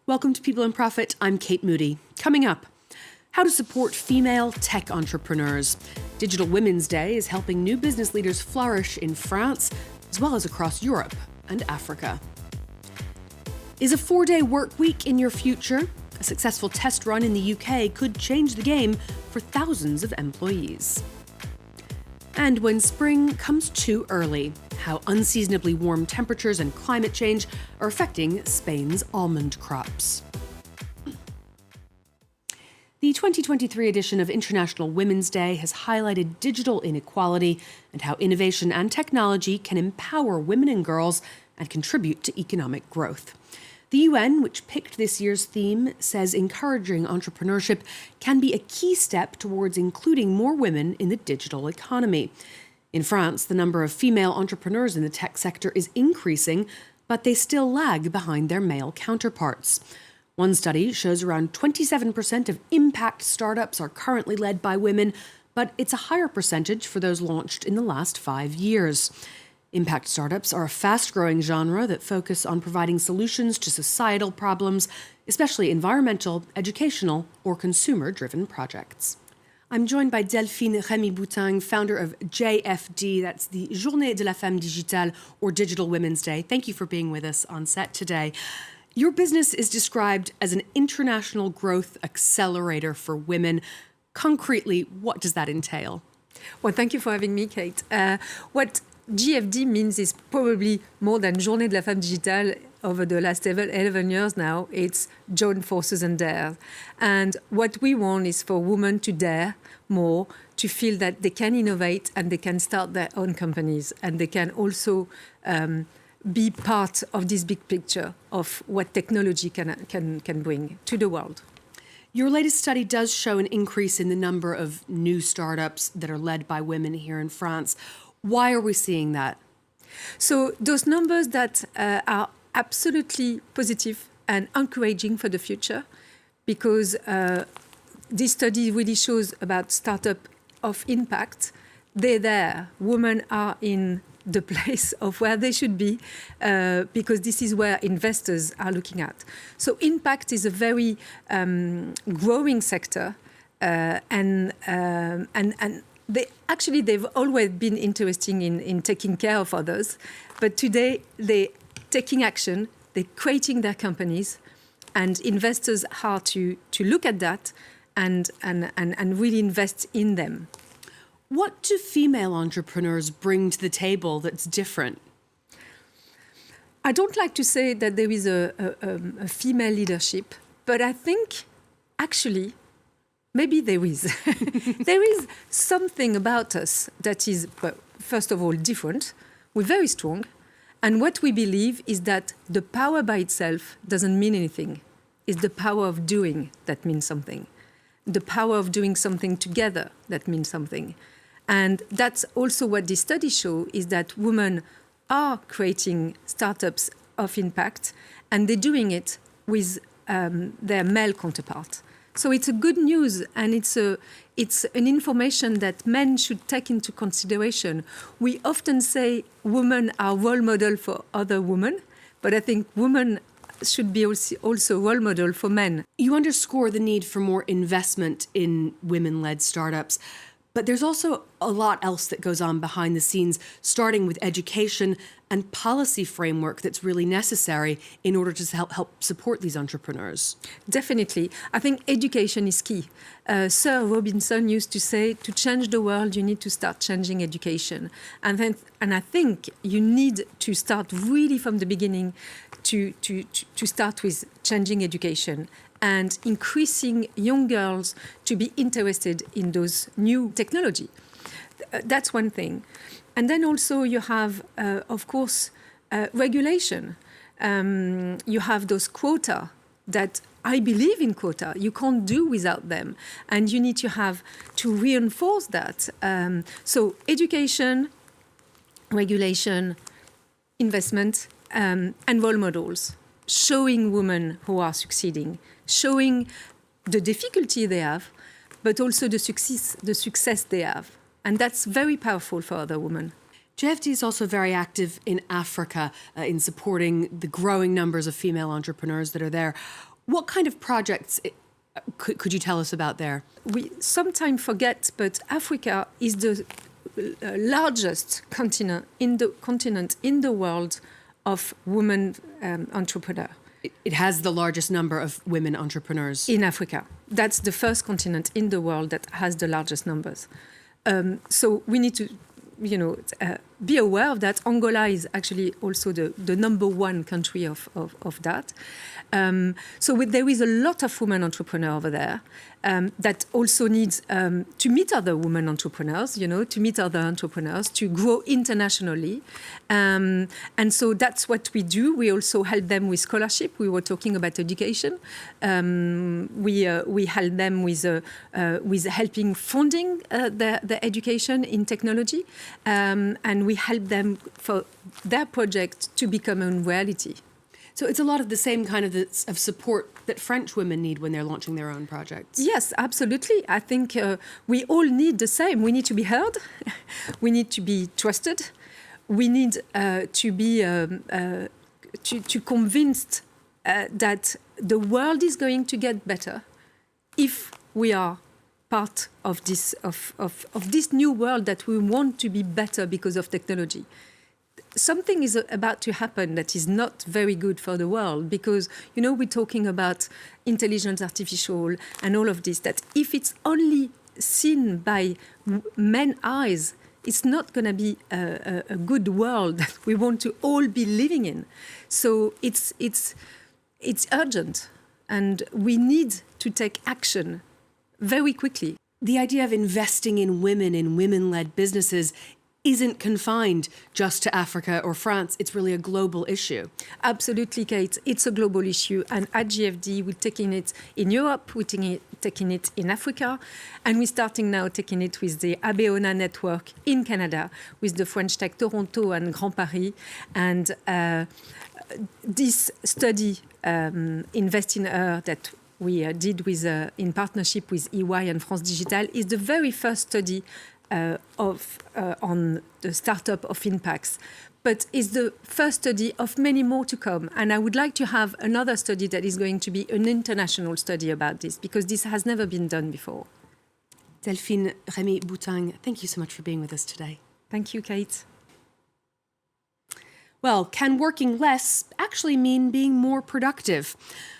Welcome to People in Profit. I'm Kate Moody. Coming up, how to support female tech entrepreneurs. Digital Women's Day is helping new business leaders flourish in France, as well as across Europe and Africa. Is a 4-day work week in your future? A successful test run in the UK could change the game for thousands of employees. And when spring comes too early, how unseasonably warm temperatures and climate change are affecting Spain's almond crops. The 2023 edition of International Women's Day has highlighted digital inequality and how innovation and technology can empower women and girls and contribute to economic growth. The UN, which picked this year's theme, says encouraging entrepreneurship can be a key step towards including more women in the digital economy. In France, the number of female entrepreneurs in the tech sector is increasing, but they still lag behind their male counterparts. One study shows around 27% of impact startups are currently led by women, but it's a higher percentage for those launched in the last 5 years. Impact startups are a fast-growing genre that focus on providing solutions to societal problems, especially environmental, educational, or consumer-driven projects. I'm joined by Delphine Remy-Boutang, founder of JFD, that's the Journée de la Femme Digitale, or Digital Women's Day. Thank you for being with us on set today. Your business is described as an international growth accelerator for women. Concretely, what does that entail? Well, thank you for having me, Kate. What JFD means is probably more than Journée de la Femme Digitale. Over the last 11 years now, it's join forces and dare. And what we want is for women to dare more, to feel that they can innovate and they can start their own companies, and they can also be part of this big picture of what technology can bring to the world. Your latest study does show an increase in the number of new startups that are led by women here in France. Why are we seeing that? So those numbers that are absolutely positive and encouraging for the future, because this study really shows about startup of impact. They're there. Women are in the place of where they should be, because this is where investors are looking at. So impact is a very growing sector, and they've always been interested in taking care of others, but today they're taking action, they're creating their companies, and investors are to look at that and really invest in them. What do female entrepreneurs bring to the table that's different? I don't like to say that there is a female leadership, but I think actually maybe there is. There is something about us that is, well, first of all, different. We're very strong. And what we believe is that the power by itself doesn't mean anything. It's the power of doing that means something. The power of doing something together that means something. And that's also what this study shows, is that women are creating startups of impact, and they're doing it with their male counterpart. So it's a good news, and it's an information that men should take into consideration. We often say women are role model for other women, but I think women should be also role model for men. You underscore the need for more investment in women-led startups, but there's also a lot else that goes on behind the scenes, starting with education and policy framework that's really necessary in order to help support these entrepreneurs. Definitely. I think education is key. Sir Robinson used to say, to change the world, you need to start changing education. And I think you need to start really from the beginning to start with changing education and increasing young girls to be interested in those new technology. That's one thing. And then also you have, of course, regulation. You have those quota that I believe in quota. You can't do without them. And you need to have to reinforce that. So education, regulation, investment, and role models, showing women who are succeeding, showing the difficulty they have, but also the success they have. And that's very powerful for other women. JFD is also very active in Africa in supporting the growing numbers of female entrepreneurs that are there. What kind of projects could you tell us about there? We sometimes forget, but Africa is the largest continent in the world of women entrepreneurs. It has the largest number of women entrepreneurs. In Africa. That's the first continent in the world that has the largest numbers. So we need to, be aware of that. Angola is actually also the number one country of that. So there is a lot of women entrepreneurs over there that also needs to meet other women entrepreneurs, to meet other entrepreneurs, to grow internationally. And so that's what we do. We also help them with scholarship. We were talking about education. We help them with helping funding their education in technology. And we help them for their project to become a reality. So it's a lot of the same kind of support that French women need when they're launching their own projects. Yes, absolutely. I think we all need the same. We need to be heard. We need to be trusted. We need to be to convinced that the world is going to get better if we are part of this new world that we want to be better because of technology. Something is about to happen that is not very good for the world because, we're talking about intelligence artificial and all of this, that if it's only seen by men's eyes, it's not going to be a good world that we want to all be living in. So it's urgent and we need to take action very quickly. The idea of investing in women-led businesses isn't confined just to Africa or France. It's really a global issue. Absolutely, Kate. It's a global issue. And at GFD, we're taking it in Europe, we're taking it in Africa, and we're starting now taking it with the Abeona network in Canada, with the French Tech Toronto and Grand Paris. And this study, Invest in Her, that we did in partnership with EY and France Digitale, is the very first study on the startup of Impacts, but is the first study of many more to come. And I would like to have another study that is going to be an international study about this, because this has never been done before. Delphine Remy-Boutang, thank you so much for being with us today. Thank you, Kate. Well, can working less actually mean being more productive?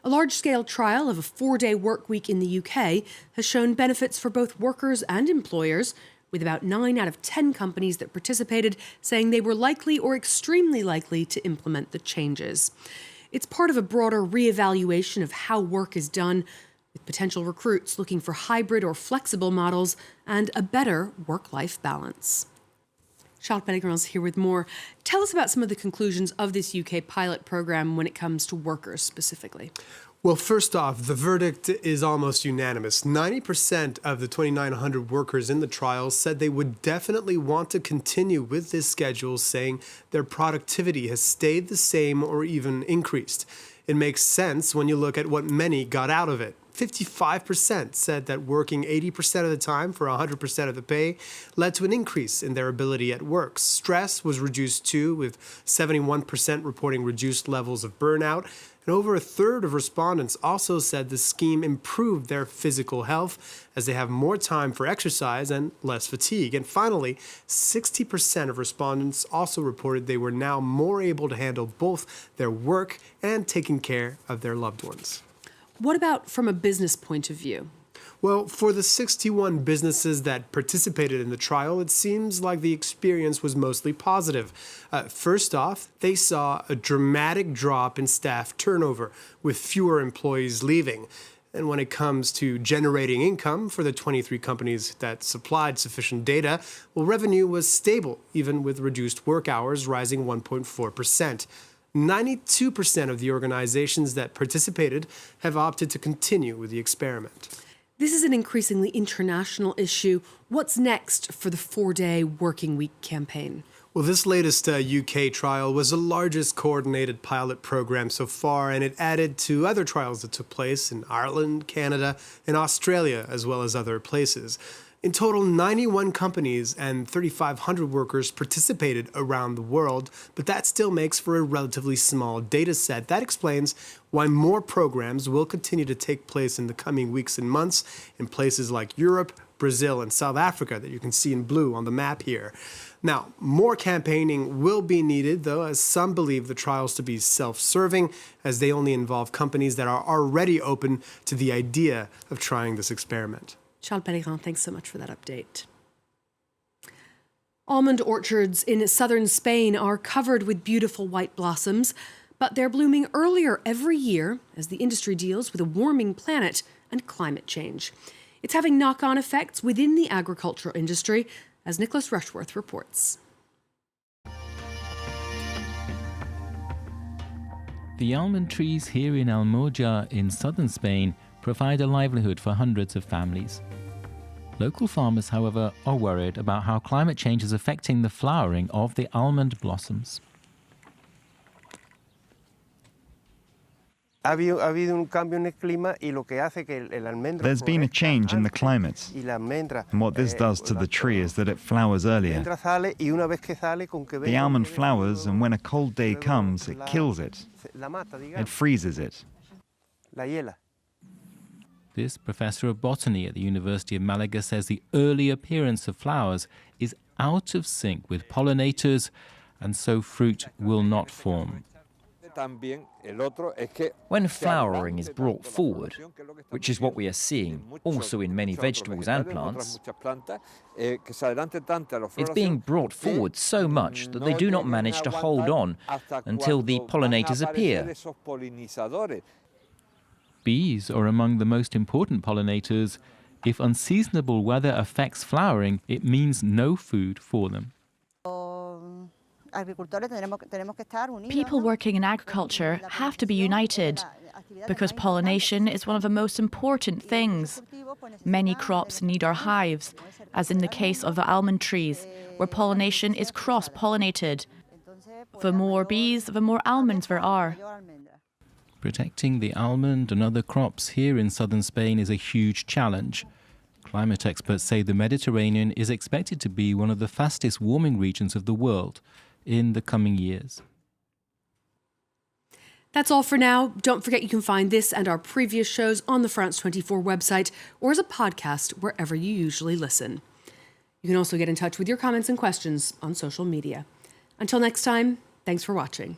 A large-scale trial of a 4-day work week in the UK has shown benefits for both workers and employers, with about 9 out of 10 companies that participated saying they were likely or extremely likely to implement the changes. It's part of a broader reevaluation of how work is done, with potential recruits looking for hybrid or flexible models and a better work-life balance. Charles Pellegrin's here with more. Tell us about some of the conclusions of this UK pilot program when it comes to workers specifically. Well, first off, the verdict is almost unanimous. 90% of the 2,900 workers in the trial said they would definitely want to continue with this schedule, saying their productivity has stayed the same or even increased. It makes sense when you look at what many got out of it. 55% said that working 80% of the time for 100% of the pay led to an increase in their ability at work. Stress was reduced too, with 71% reporting reduced levels of burnout. And over a third of respondents also said the scheme improved their physical health as they have more time for exercise and less fatigue. And finally, 60% of respondents also reported they were now more able to handle both their work and taking care of their loved ones. What about from a business point of view? Well, for the 61 businesses that participated in the trial, it seems like the experience was mostly positive. First off, they saw a dramatic drop in staff turnover, with fewer employees leaving. And when it comes to generating income for the 23 companies that supplied sufficient data, well, revenue was stable, even with reduced work hours rising 1.4%. 92% of the organizations that participated have opted to continue with the experiment. This is an increasingly international issue. What's next for the 4-day working week campaign? Well, this latest UK trial was the largest coordinated pilot program so far, and it added to other trials that took place in Ireland, Canada, and Australia, as well as other places. In total, 91 companies and 3,500 workers participated around the world, but that still makes for a relatively small data set. That explains why more programs will continue to take place in the coming weeks and months in places like Europe, Brazil, and South Africa that you can see in blue on the map here. Now, more campaigning will be needed, though, as some believe the trials to be self-serving, as they only involve companies that are already open to the idea of trying this experiment. Charles Pellegrin, thanks so much for that update. Almond orchards in southern Spain are covered with beautiful white blossoms, but they're blooming earlier every year as the industry deals with a warming planet and climate change. It's having knock-on effects within the agricultural industry, as Nicholas Rushworth reports. The almond trees here in Almoja in southern Spain provide a livelihood for hundreds of families. Local farmers, however, are worried about how climate change is affecting the flowering of the almond blossoms. There's been a change in the climate, and what this does to the tree is that it flowers earlier. The almond flowers, and when a cold day comes, it kills it. It freezes it. This professor of botany at the University of Malaga says the early appearance of flowers is out of sync with pollinators, and so fruit will not form. When flowering is brought forward, which is what we are seeing also in many vegetables and plants, it's being brought forward so much that they do not manage to hold on until the pollinators appear. Bees are among the most important pollinators. If unseasonable weather affects flowering, it means no food for them. People working in agriculture have to be united because pollination is one of the most important things. Many crops need our hives, as in the case of the almond trees, where pollination is cross-pollinated. The more bees, the more almonds there are. Protecting the almond and other crops here in southern Spain is a huge challenge. Climate experts say the Mediterranean is expected to be one of the fastest warming regions of the world in the coming years. That's all for now. Don't forget you can find this and our previous shows on the France 24 website or as a podcast wherever you usually listen. You can also get in touch with your comments and questions on social media. Until next time, thanks for watching.